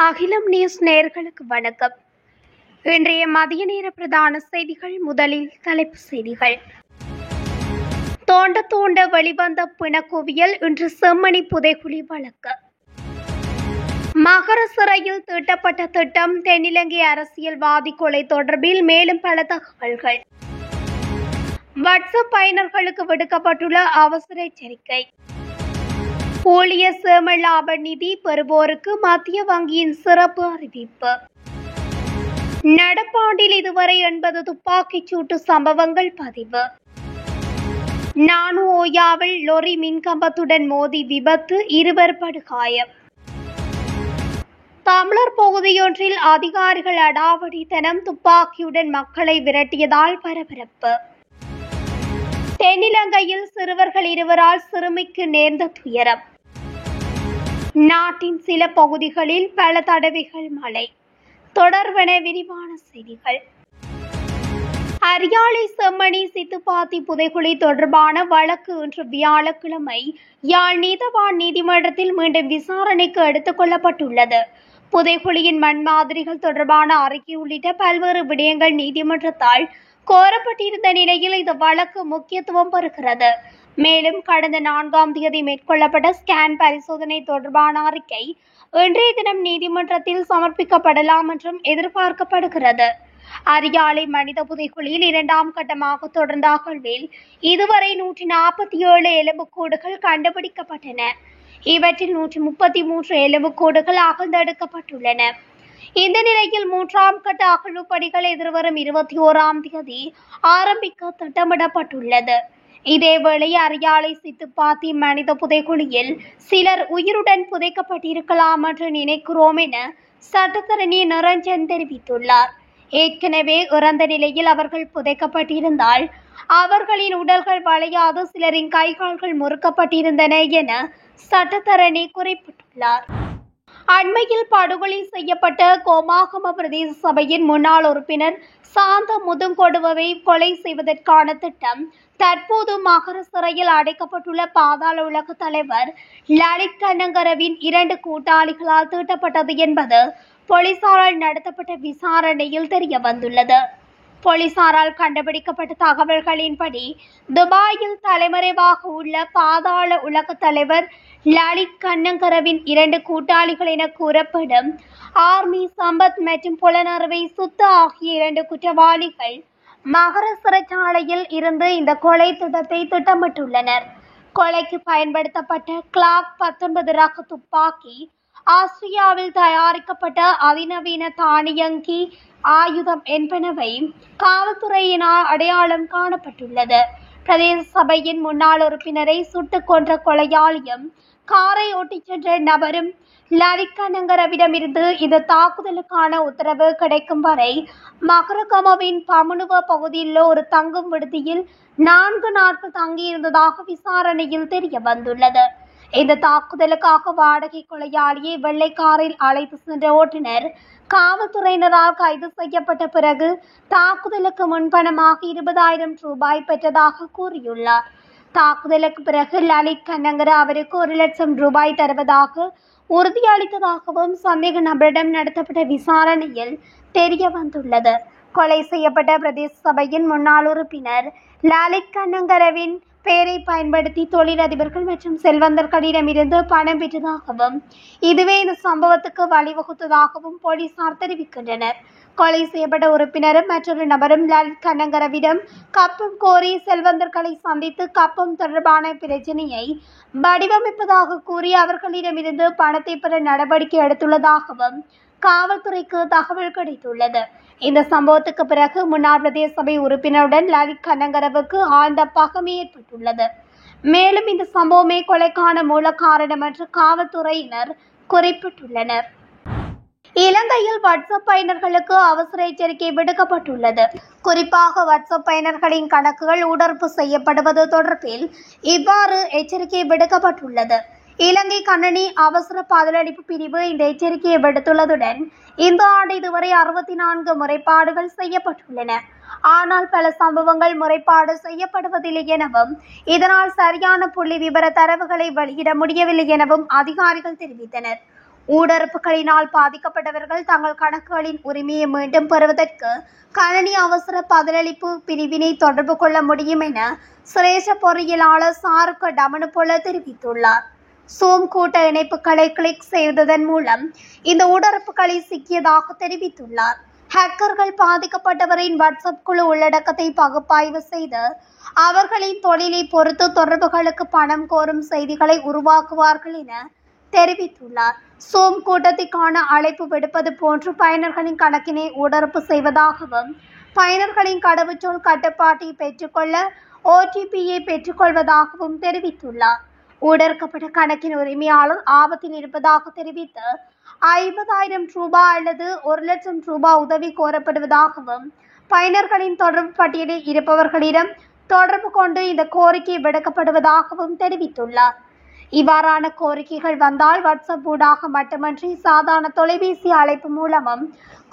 அகிலம் நியூஸ் நேயர்களுக்கு வணக்கம். இன்றைய மதிய நேர பிரதான செய்திகள். முதலில் தலைப்புச் செய்திகள். தோண்ட தோண்ட வெளிவந்த பிணக்குவியல் இன்று செம்மணி புதைகுழி வழக்கு. மகர சிறையில் தீட்டப்பட்ட திட்டம். தென்னிலங்கை அரசியல்வாதி கொலை தொடர்பில் மேலும் பல தகவல்கள். வாட்ஸ்அப் பயனர்களுக்கு விடுக்கப்பட்டுள்ள அவசர எச்சரிக்கை. ஊழியர் சேம லாப நிதி பெறுவோருக்கு மத்திய வங்கியின் சிறப்பு அறிவிப்பு. நடப்பாண்டில் இதுவரை 80 துப்பாக்கிச் சூட்டு சம்பவங்கள் பதிவு. நானு ஓயாவில் லொரி மின்கம்பத்துடன் மோதி விபத்து, 2 படுகாயம். தமிழர் பகுதியொன்றில் அதிகாரிகள் அடாவடித்தனம், துப்பாக்கியுடன் மக்களை விரட்டியதால் பரபரப்பு. தென்னிலங்கையில் சிறுவர்கள் 2 சிறுமிக்கு நேர்ந்த துயரம். நாட்டின் சில பகுதிகளில் பல தடவைகள் மழை. தொடர்வன விரிவான செய்திகள். அரியாலை செம்மணி சித்துப்பாத்தி புதைகுழி தொடர்பான வழக்கு இன்று வியாழக்கிழமை யாழ் நீதவான் நீதிமன்றத்தில் மீண்டும் விசாரணைக்கு எடுத்துக் கொள்ளப்பட்டுள்ளது. புதைகுழியின் மண் மாதிரிகள் தொடர்பான அறிக்கை உள்ளிட்ட பல்வேறு விடயங்கள் நீதிமன்றத்தால் கோரப்பட்டிருந்த நிலையில் இந்த வழக்கு முக்கியத்துவம் பெறுகிறது. மேலும் கடந்த 4ஆம் தேதி மேற்கொள்ளப்பட்ட ஸ்கேன் பரிசோதனை தொடர்பான அறிக்கை இன்றைய தினம் நீதிமன்றத்தில் சமர்ப்பிக்கப்படலாம் என்றும் எதிர்பார்க்கப்படுகிறது. அரியாலை மனித புதைகுழியில் 2ஆம் கட்டமாக தொடர்ந்த அகழ்வில் இதுவரை 147 எலும்புக்கூடுகள் கண்டுபிடிக்கப்பட்டன. இவற்றில் 133 எலும்புக்கூடுகள் அகழ்ந்தெடுக்கப்பட்டுள்ளன. இந்த நிலையில் 3ஆம் கட்ட அகழ்வு பணிகள் எதிர்வரும் 21ஆம் தேதி ஆரம்பிக்க திட்டமிடப்பட்டுள்ளது. இதேவேளை அரியாலை சித்துப்பாத்தி மனித புதைகுழியில் சிலர் உயிருடன் புதைக்கப்பட்டிருக்கலாம் என்று நினைக்கிறோம் என சட்டத்தரணி நிரஞ்சன் தெரிவித்துள்ளார். ஏற்கனவே இறந்த நிலையில் அவர்கள் புதைக்கப்பட்டிருந்தால் அவர்களின் உடல்கள் வளையாது சிலரின் கைகால்கள் முறுக்கப்பட்டிருந்தன என சட்டத்தரணி குறிப்பிட்டுள்ளார். அண்மையில் படுகொலை செய்யப்பட்ட கோமாகம பிரதேச சபையின் முன்னாள் உறுப்பினர் சாந்த முதுங்கொடுவை கொலை செய்வதற்கான திட்டம் தற்போது மகர சிறையில் அடைக்கப்பட்டுள்ள பாதாள உலக தலைவர் லலித் கண்ணங்கரவின் 2 கூட்டாளிகளால் தீட்டப்பட்டது என்பது போலீசாரால் நடத்தப்பட்ட விசாரணையில் தெரிய வந்துள்ளது. போலீசாரால் கண்டுபிடிக்கப்பட்ட தகவல்களின்படி துபாயில் தலைமறைவாக உள்ள பாதாள உலக தலைவர் லலித் கண்ணங்கரவின் 2 கூட்டாளிகள் என கூறப்படும் ஆர்மி, சம்பத் மற்றும் புலனறுவை சுத்த ஆகிய 2 குற்றவாளிகள் மகர சிறைச்சாலையில் இருந்து இந்த கொலை திட்டத்தை திட்டமிட்டுள்ளனர். கொலைக்கு பயன்படுத்தப்பட்ட கிளாக் 19 ரக துப்பாக்கி, ஆஸ்திரியாவில் தயாரிக்கப்பட்ட அதிநவீன தானியங்கி ஆயுதம் என்பனவை காவல்துறையினால் அடையாளம் காணப்பட்டுள்ளது. பிரதேச சபையின் முன்னாள் உறுப்பினரை சுட்டுக் கொன்ற கொலையாளியும் காரை ஓட்டிச் சென்ற நபரும் லலித் கண்ணங்கரவிடமிருந்து இந்த தாக்குதலுக்கான உத்தரவு கிடைக்கும் வரை மகரகமவின் பமுனுவ பகுதியில் ஒரு தங்கும் விடுதியில் 4 நாட்கள் தங்கியிருந்ததாக விசாரணையில் தெரிய வந்துள்ளது. இந்த தாக்குதலுக்காக வாடகை கொலையாளியை வெள்ளை காரில் அழைத்து சென்ற ஓட்டுநர் காவல்துறையினரால் கைது செய்யப்பட்ட பிறகு தாக்குதலுக்கு முன்பணமாக 20,000 ரூபாய் பெற்றதாக கூறியுள்ளார். தாக்குதலுக்கு பிறகு லலித் கண்ணங்கர அவருக்கு 1 லட்சம் ரூபாய் தருவதாக உறுதியளித்ததாகவும் சந்தேக நபரிடம் நடத்தப்பட்ட விசாரணையில் தெரிய வந்துள்ளது. கொலை செய்யப்பட்ட பிரதேச சபையின் முன்னாள் உறுப்பினர் லலித் கண்ணங்கரவின் பெயரை பயன்படுத்தி தொழிலதிபர்கள் மற்றும் செல்வந்தர்களிடமிருந்து பணம் பெற்றதாகவும் இதுவே இந்த சம்பவத்துக்கு வழிவகுத்ததாகவும் போலீசார் தெரிவிக்கின்றனர். கொலை செய்யப்பட்ட உறுப்பினரும் மற்றொரு நபரும் லலித் கண்ணங்கரவிடம் கப்பம் கோரி செல்வந்தர்களை சந்தித்து கப்பம் தொடர்பான பிரச்சனையை வடிவமைப்பதாக கூறி அவர்களிடமிருந்து பணத்தை பெற நடவடிக்கை எடுத்துள்ளதாகவும் காவல்துறைக்கு தகவல் கிடைத்துள்ளது. இந்த சம்பவத்துக்கு பிறகு முன்னாள் பிரதேச சபை உறுப்பினருடன் லலித் கண்ணங்கரவுக்கு ஆழ்ந்த பகமை ஏற்பட்டுள்ளது. மேலும் இந்த சம்பவமே கொலைக்கான மூல காரணம் என்று காவல்துறையினர் குறிப்பிட்டுள்ளனர். இலங்கையில் வாட்ஸ்அப் பயனர்களுக்கு அவசர எச்சரிக்கை விடுக்கப்பட்டுள்ளது. குறிப்பாக வாட்ஸ்அப் பயனர்களின் கணக்குகள் ஊடறுப்பு செய்யப்படுவது தொடர்பில் இவ்வாறு எச்சரிக்கை விடுக்கப்பட்டுள்ளது. இலங்கை கணனி அவசர பதிலளிப்பு பிரிவு இந்த எச்சரிக்கையை விடுத்துள்ளதுடன் இந்த ஆண்டு இதுவரை 64 முறைப்பாடுகள் செய்யப்பட்டுள்ளன. ஆனால் பல சம்பவங்கள் முறைப்பாடு செய்யப்படுவதில்லை எனவும் இதனால் சரியான புள்ளி விபர தரவுகளை வெளியிட முடியவில்லை எனவும் அதிகாரிகள் தெரிவித்தனர். ஊடறுப்புகளினால் பாதிக்கப்பட்டவர்கள் தங்கள் கணக்குகளின் உரிமையை மீண்டும் பெறுவதற்கு கணனி அவசர பதிலளிப்பு பிரிவினை தொடர்பு கொள்ள முடியும் என சிரேஷ்ட பொறியியலாளர் சாருக்க டமனுபொல தெரிவித்துள்ளார். சூம் கூட்ட இணைப்புகளை கிளிக் செய்ததன் மூலம் இந்த ஊடறுப்புகளை சிக்கியதாக தெரிவித்துள்ளார். ஹேக்கர்கள் பாதிக்கப்பட்டவரின் வாட்ஸ்அப் குழு உள்ளடக்கத்தை பகுப்பாய்வு செய்து அவர்களின் தொழிலை பொறுத்து தொடர்புகளுக்கு பணம் கோரும் செய்திகளை உருவாக்குவார்கள் என தெரிவித்துள்ளார். சூம் கூட்டத்திற்கான அழைப்பு விடுப்பது போன்று பயனர்களின் கணக்கினை ஊடறுப்பு செய்வதாகவும் பயனர்களின் கடவுச்சொல் கட்டுப்பாட்டை பெற்றுக்கொள்ள OTPயை பெற்றுக்கொள்வதாகவும் தெரிவித்துள்ளார். ஊடறுக்கப்பட்ட கணக்கின் உரிமையாளர் ஆபத்தில் இருப்பதாக தெரிவித்து 50,000 ரூபாய் அல்லது 1,00,000 ரூபாய் உதவி கோரப்படுவதாகவும் பயனர்களின் தொடர்பு பட்டியலில் இருப்பவர்களிடம் தொடர்பு கொண்டு இந்த கோரிக்கை விடுக்கப்படுவதாகவும் தெரிவித்துள்ளார். இவ்வாறான கோரிக்கைகள் வந்தால் வாட்ஸ்அப் ஊடாக மட்டுமன்றி சாதாரண தொலைபேசி அழைப்பு மூலமும்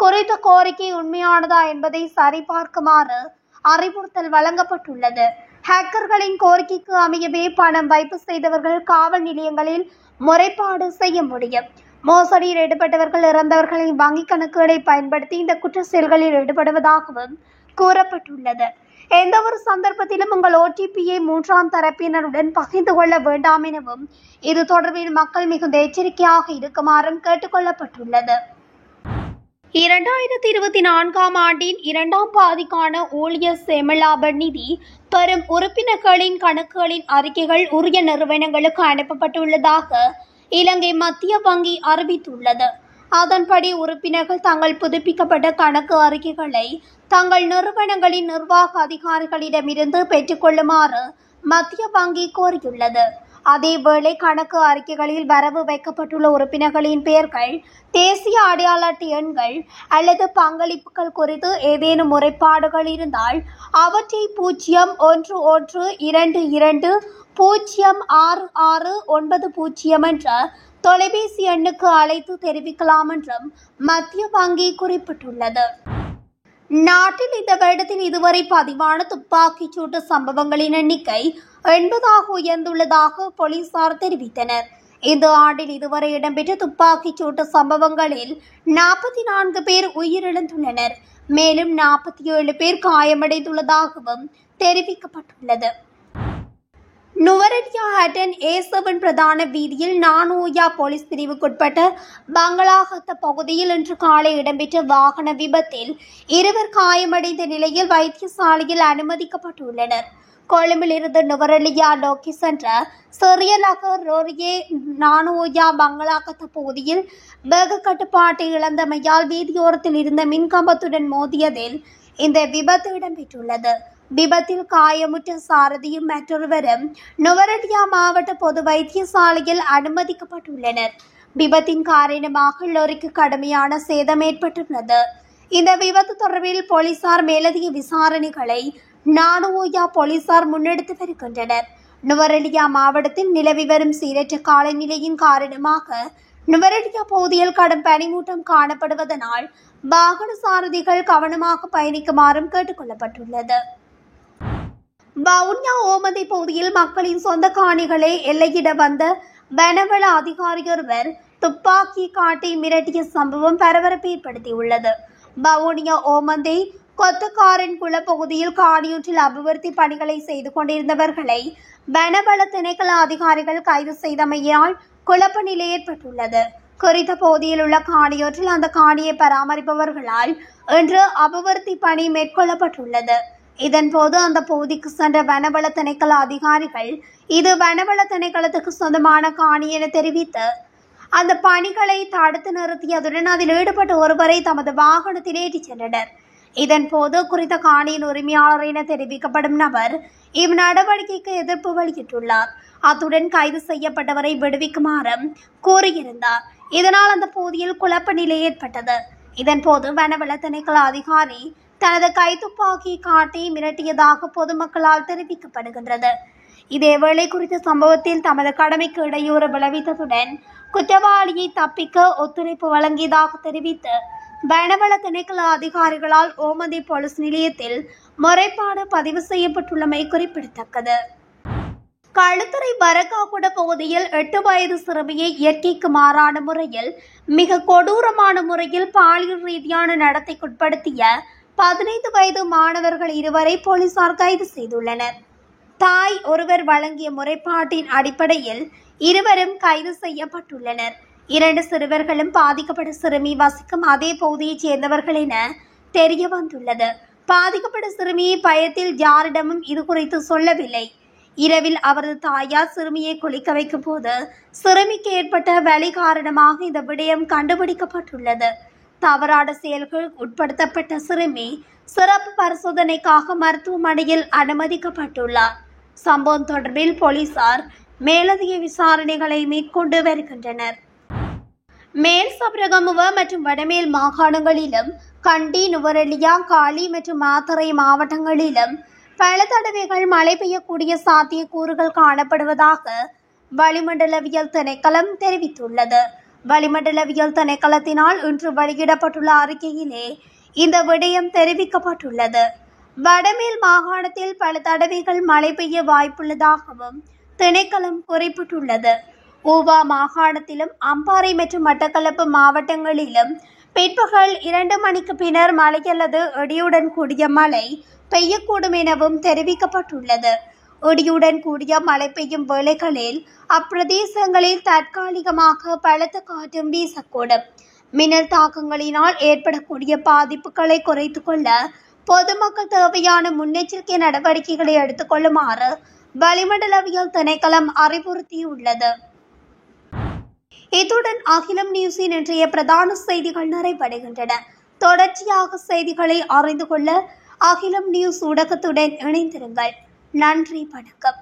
குறித்த கோரிக்கை உண்மையானதா என்பதை சரிபார்க்குமாறு அறிவுறுத்தல் வழங்கப்பட்டுள்ளது. ஹேக்கர்களின் கோரிக்கைக்கு அமையவே பணம் வைப்பு செய்தவர்கள் காவல் நிலையங்களில் முறைப்பாடு செய்ய முடியும். மோசடியில் ஈடுபட்டவர்கள் இறந்தவர்களின் வங்கிக் கணக்குகளை பயன்படுத்தி இந்த குற்ற செயல்களில் ஈடுபடுவதாகவும் கூறப்பட்டுள்ளது. எந்த ஒரு சந்தர்ப்பத்திலும் உங்கள் OTPயை மூன்றாம் தரப்பினருடன் பகிர்ந்து கொள்ள வேண்டாம் எனவும் இது தொடர்பில் மக்கள் மிகுந்த எச்சரிக்கையாக இருக்குமாறும் கேட்டுக்கொள்ளப்பட்டுள்ளது. 2024 ஆண்டின் 2ஆம் பாதிக்கான ஊழியர் சேமலாப நிதி பெறும் உறுப்பினர்களின் கணக்குகளின் அறிக்கைகள் உரிய நிறுவனங்களுக்கு அனுப்பப்பட்டுள்ளதாக இலங்கை மத்திய வங்கி அறிவித்துள்ளது. அதன்படி உறுப்பினர்கள் தங்கள் புதுப்பிக்கப்பட்ட கணக்கு அறிக்கைகளை தங்கள் நிறுவனங்களின் நிர்வாக அதிகாரிகளிடமிருந்து பெற்றுக்கொள்ளுமாறு மத்திய வங்கி கோரியுள்ளது. அதேவேளை கணக்கு அறிக்கைகளில் வரவு வைக்கப்பட்டுள்ள உறுப்பினர்களின் பெயர்கள், தேசிய அடையாள அட்டை எண்கள் அல்லது பங்களிப்புகள் குறித்து ஏதேனும் முறைப்பாடுகள் இருந்தால் அவற்றை 0112206690 என்ற தொலைபேசி எண்ணுக்கு அழைத்து தெரிவிக்கலாம் என்றும் மத்திய வங்கி குறிப்பிட்டுள்ளது. நாட்டில் இந்த வருடத்தில் இதுவரை பதிவான துப்பாக்கிச் சூட்டு சம்பவங்களின் எண்ணிக்கை 80ஆக உயர்ந்துள்ளதாக போலீசார் தெரிவித்தனர். இந்த ஆண்டில் இதுவரை இடம்பெற்ற துப்பாக்கிச் சூட்டு சம்பவங்களில் 44 பேர் உயிரிழந்துள்ளனர். மேலும் 47 பேர் காயமடைந்துள்ளதாகவும் தெரிவிக்கப்பட்டுள்ளது. நுவரெலியா ஹட்டன் A7 பிரதான வீதியில் நானோயா போலீஸ் பிரிவுக்குட்பட்ட பங்களாகத்த பகுதியில் இன்று காலை இடம்பெற்ற வாகன விபத்தில் 2 காயமடைந்த நிலையில் வைத்தியசாலையில் அனுமதிக்கப்பட்டுள்ளனர். கொழும்பிலிருந்து நுவரெலியா நோக்கி சென்ற சிறியலக ரோரியே நானோயா பங்களாகத்த பகுதியில் வேக கட்டுப்பாட்டை இழந்தமையால் வீதியோரத்தில் இருந்த மின்கம்பத்துடன் மோதியதில் இந்த விபத்து இடம்பெற்றுள்ளது. விபத்தில் காயமுற்ற சாரதியும் மற்றொருவரும் நுவரெலியா மாவட்ட பொது வைத்தியசாலையில் அனுமதிக்கப்பட்டுள்ளனர். விபத்தின் காரணமாக லொரிக்கு கடுமையான சேதம் ஏற்பட்டுள்ளது. இந்த விபத்து தொடர்பில் போலீசார் மேலதிக விசாரணைகளை நானோயா போலீசார் முன்னெடுத்து வருகின்றனர். நுவரெலியா மாவட்டத்தில் நிலவி வரும் சீரற்ற காலநிலையின் காரணமாக நுவரெலியா பகுதியில் கடும் பனிமூட்டம் காணப்படுவதனால் வாகன சாரதிகள் கவனமாக பயணிக்குமாறும் கேட்டுக் கொள்ளப்பட்டுள்ளது. வவுனியா ஓமந்தை பகுதியில் மக்களின் சொந்த காணிகளை எல்லையிட வந்த வனவள அதிகாரியொருவர் துப்பாக்கி காட்டி மிரட்டிய சம்பவம் பரபரப்பை ஏற்படுத்தியுள்ளது. வவுனியா ஓமந்தை கொத்தக்காரன் குள பகுதியில் காணியொன்றில் அபிவிருத்தி பணிகளை செய்து கொண்டிருந்தவர்களை வனவள திணைக்கள அதிகாரிகள் கைது செய்தமையால் குழப்ப நிலை ஏற்பட்டுள்ளது. குறித்த பகுதியில் உள்ள காணியொன்றில் அந்த காணியை பராமரிப்பவர்களால் இன்று அபிவிருத்தி பணி மேற்கொள்ளப்பட்டுள்ளது. இதன்போது அந்த பகுதிக்கு சென்ற வனவள திணைக்கள அதிகாரிகள் இது வனவள திணைக்களத்துக்கு சொந்தமான காணி என தெரிவித்து அந்த பணிகளை தடுத்து நிறுத்தியதுடன் அதில் ஈடுபட்ட ஒருவரை தமது வாகனத்தில் ஏற்றிச் சென்றனர். இதன்போது குறித்த காணியின் உரிமையாளர் என தெரிவிக்கப்படும் நபர் இந்நடவடிக்கைக்கு எதிர்ப்பு வெளியிட்டுள்ளார். அத்துடன் கைது செய்யப்பட்டவரை விடுவிக்குமாறும் கூறியிருந்தார். இதனால் அந்த பகுதியில் குழப்ப நிலை ஏற்பட்டது. இதன்போது வனவள திணைக்கள அதிகாரி தனது கைத்துப்பாக்கி காட்டி மிரட்டியதாக பொதுமக்களால் தெரிவிக்கப்படுகின்றது. இதேவேளை குறித்த சம்பவத்தில் தமது கடமைக்கு இடையூறு விளைவித்ததுடன் குற்றவாளியை தப்பிக்க ஒத்துழைப்பு வழங்கியதாக தெரிவித்து வனவள திணைக்கள அதிகாரிகளால் ஓமந்தை போலீஸ் நிலையத்தில் முறைப்பாடு பதிவு செய்யப்பட்டுள்ளமை குறிப்பிடத்தக்கது. களுத்துறை பரக்காகுட பகுதியில் 8 வயது சிறுமியை இயற்கைக்கு மாறான முறையில் மிக கொடூரமான முறையில் பாலியல் ரீதியான நடத்தைக்குட்படுத்திய 15 வயது மாணவர்கள் இருவரை போலீசார் கைது செய்துள்ளனர். தாய் ஒருவர் வழங்கிய முறைப்பாட்டின் அடிப்படையில் இருவரும் கைது செய்யப்பட்டுள்ளனர். 2 சிறுவர்களும் பாதிக்கப்பட்ட சிறுமி வசிக்கும் அதே பகுதியைச் சேர்ந்தவர்கள் என தெரிய வந்துள்ளது. பாதிக்கப்பட்ட சிறுமியை பயத்தில் யாரிடமும் இது குறித்து சொல்லவில்லை. இரவில் அவரது தாயார் சிறுமியை குளிக்க வைக்கும் போது சிறுமிக்கு ஏற்பட்ட வலி காரணமாக இந்த விடயம் கண்டுபிடிக்கப்பட்டுள்ளது. தவறான செயல்கள் உட்படுத்தப்பட்ட சிறுமி சிறப்பு பரிசோதனைக்காக மருத்துவமனையில் அனுமதிக்கப்பட்டுள்ளார். சம்பவம் தொடர்பில் போலீசார் மேலதிக விசாரணைகளை மேற்கொண்டு வருகின்றனர். மேல் சப்ரகமுவ மற்றும் வடமேல் மாகாணங்களிலும் கண்டி, நுவரெலியா, காலி மற்றும் மாத்தறை மாவட்டங்களிலும் பல தடவைகள் மழை பெய்யக்கூடிய சாத்தியக்கூறுகள் காணப்படுவதாக வளிமண்டலவியல் திணைக்களம் தெரிவித்துள்ளது. வளிமண்டலவியல் திணைக்களத்தினால் இன்று வெளியிடப்பட்டுள்ள அறிக்கையிலே இந்த விடயம் தெரிவிக்கப்பட்டுள்ளது. வடமேல் மாகாணத்தில் பல தடவைகள் மழை பெய்ய வாய்ப்புள்ளதாகவும் திணைக்களம் குறிப்பிட்டுள்ளது. ஊவா மாகாணத்திலும் அம்பாறை மற்றும் மட்டக்களப்பு மாவட்டங்களிலும் பிற்பகல் 2 மணிக்கு பின்னர் மழை அல்லது இடியுடன் கூடிய மழை பெய்யக்கூடும் எனவும் தெரிவிக்கப்பட்டுள்ளது. இடியுடன் கூடிய மழை பெய்யும் வேளைகளில் அப்பிரதேசங்களில் தற்காலிகமாக பலத்த காற்றும் வீசக்கூடும். மின்னல் தாக்கங்களினால் ஏற்படக்கூடிய பாதிப்புகளை குறைத்துக் கொள்ள பொதுமக்கள் தேவையான முன்னெச்சரிக்கை நடவடிக்கைகளை எடுத்துக் கொள்ளுமாறு வளிமண்டலவியல் திணைக்களம் அறிவுறுத்தியுள்ளது. இத்துடன் அகிலம் நியூஸின் இன்றைய பிரதான செய்திகள் நிறைவடைகின்றன. தொடர்ச்சியாக செய்திகளை அறிந்து கொள்ள அகிலம் நியூஸ் ஊடகத்துடன் இணைந்திருங்கள். நன்றி, வணக்கம்.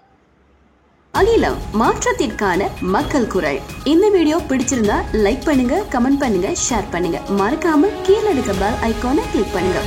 அகிலம், மாற்றத்திற்கான மக்கள் குரல். இந்த வீடியோ பிடிச்சிருந்தா லைக் பண்ணுங்க, கமெண்ட் பண்ணுங்க, ஷேர் பண்ணுங்க. மறக்காம கீழே இருக்க பெல் ஐகானை கிளிக் பண்ணுங்க.